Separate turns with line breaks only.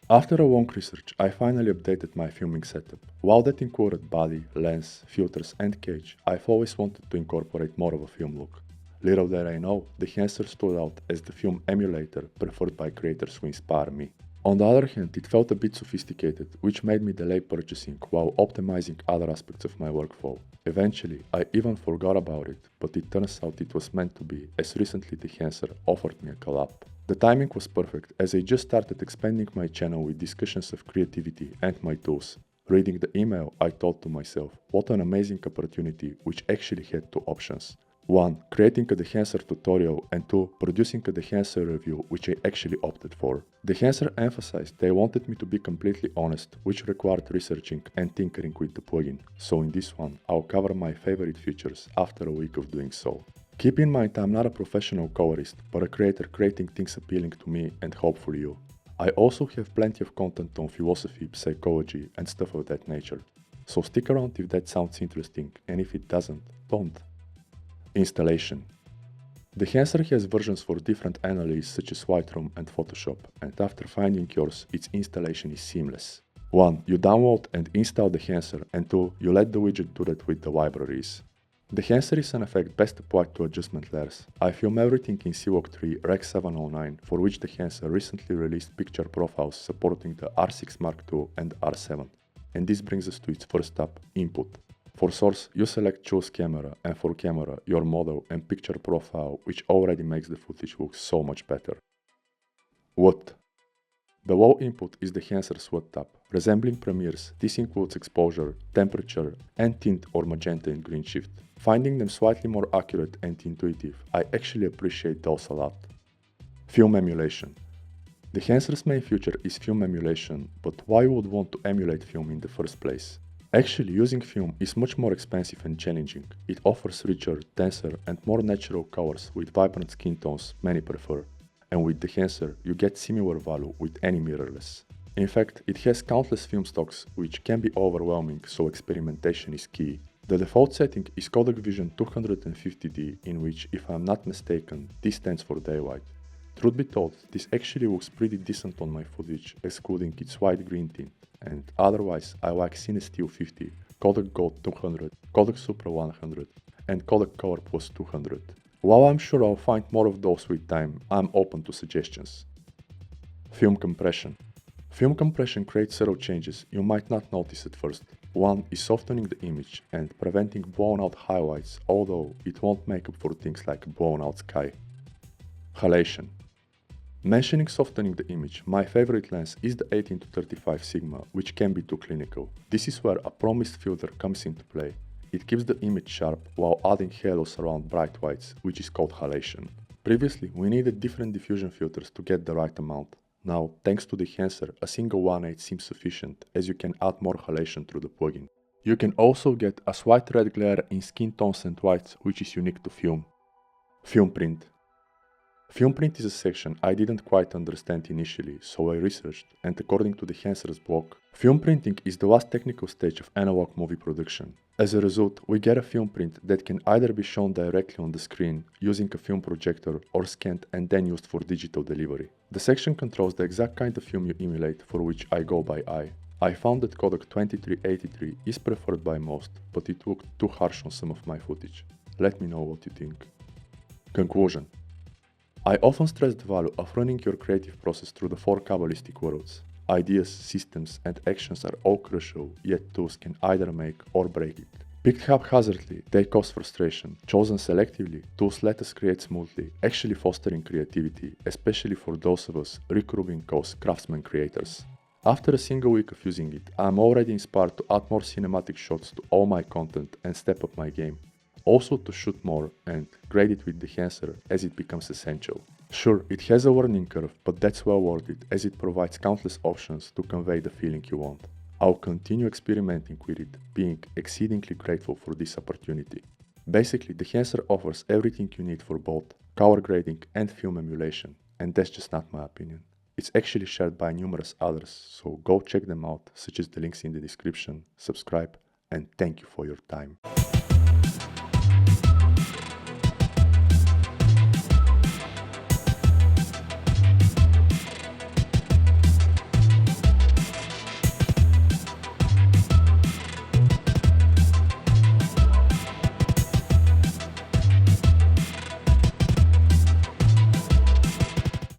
After a long research, I finally updated my filming setup. While that included body, lens, filters and cage, I've always wanted to incorporate more of a film look. Little did I know, Dehancer stood out as the film emulator preferred by creators who inspire me. On the other hand, it felt a bit sophisticated, which made me delay purchasing while optimizing other aspects of my workflow. Eventually, I even forgot about it, but it turns out it was meant to be, as recently Dehancer offered me a collab. The timing was perfect, as I just started expanding my channel with discussions of creativity and my tools. Reading the email, I thought to myself, what an amazing opportunity, which actually had two options. 1. Creating a Dehancer tutorial, and 2. Producing a Dehancer review, which I actually opted for. Dehancer emphasized they wanted me to be completely honest, which required researching and tinkering with the plugin, so in this one, I'll cover my favorite features after a week of doing so. Keep in mind I'm not a professional colorist, but a creator creating things appealing to me and hopefully you. I also have plenty of content on philosophy, psychology and stuff of that nature. So stick around if that sounds interesting, and if it doesn't, don't. Installation. Dehancer has versions for different analyses such as Lightroom and Photoshop, and after finding yours, its installation is seamless. 1. You download and install Dehancer, and 2. You let the widget do that with the libraries. Dehancer is an effect best applied to adjustment layers. I film everything in C-Log 3 Rec 709, for which Dehancer recently released picture profiles supporting the R6 Mark II and R7. And this brings us to its first step, input. For source, you select choose camera, and for camera, your model and picture profile, which already makes the footage look so much better. What? Below input is Dehancer's WOT tab. Resembling Premiere's, this includes exposure, temperature, and tint or magenta and green shift. Finding them slightly more accurate and intuitive, I actually appreciate those a lot. Film emulation. Dehancer's main feature is film emulation, but why would want to emulate film in the first place? Actually, using film is much more expensive and challenging. It offers richer, denser, and more natural colors with vibrant skin tones many prefer. And with Dehancer, you get similar value with any mirrorless. In fact, it has countless film stocks, which can be overwhelming, so experimentation is key. The default setting is Codec Vision 250D, in which, if I'm not mistaken, this stands for daylight. Truth be told, this actually looks pretty decent on my footage, excluding its white green tint, and otherwise I like Cine Steel 50, Codec Gold 200, Codec Supra 100, and Codec Color Plus 200. While I'm sure I'll find more of those with time, I'm open to suggestions. Film compression. Film compression creates several changes you might not notice at first. One is softening the image and preventing blown out highlights, although it won't make up for things like blown out sky. Halation. Mentioning softening the image, my favorite lens is the 18-35 Sigma, which can be too clinical. This is where a promised filter comes into play. It keeps the image sharp while adding halos around bright whites, which is called halation. Previously, we needed different diffusion filters to get the right amount. Now, thanks to Dehancer, a single 1.8 seems sufficient, as you can add more halation through the plugin. You can also get a slight red glare in skin tones and whites, which is unique to film. Film print. Film print is a section I didn't quite understand initially, so I researched, and according to Dehancer's blog, film printing is the last technical stage of analog movie production. As a result, we get a film print that can either be shown directly on the screen using a film projector or scanned and then used for digital delivery. The section controls the exact kind of film you emulate, for which I go by eye. I found that codec 2383 is preferred by most, but it looked too harsh on some of my footage. Let me know what you think. Conclusion. I often stress the value of running your creative process through the four Kabbalistic worlds. Ideas, systems, and actions are all crucial, yet tools can either make or break it. Picked haphazardly, they cause frustration. Chosen selectively, tools let us create smoothly, actually fostering creativity, especially for those of us Rick Rubin calls craftsman creators. After a single week of using it, I'm already inspired to add more cinematic shots to all my content and step up my game. Also to shoot more and grade it with Dehancer as it becomes essential. Sure, it has a learning curve, but that's well worth it as it provides countless options to convey the feeling you want. I'll continue experimenting with it, being exceedingly grateful for this opportunity. Basically, Dehancer offers everything you need for both color grading and film emulation, and that's just not my opinion. It's actually shared by numerous others, so go check them out, such as the links in the description, subscribe, and thank you for your time.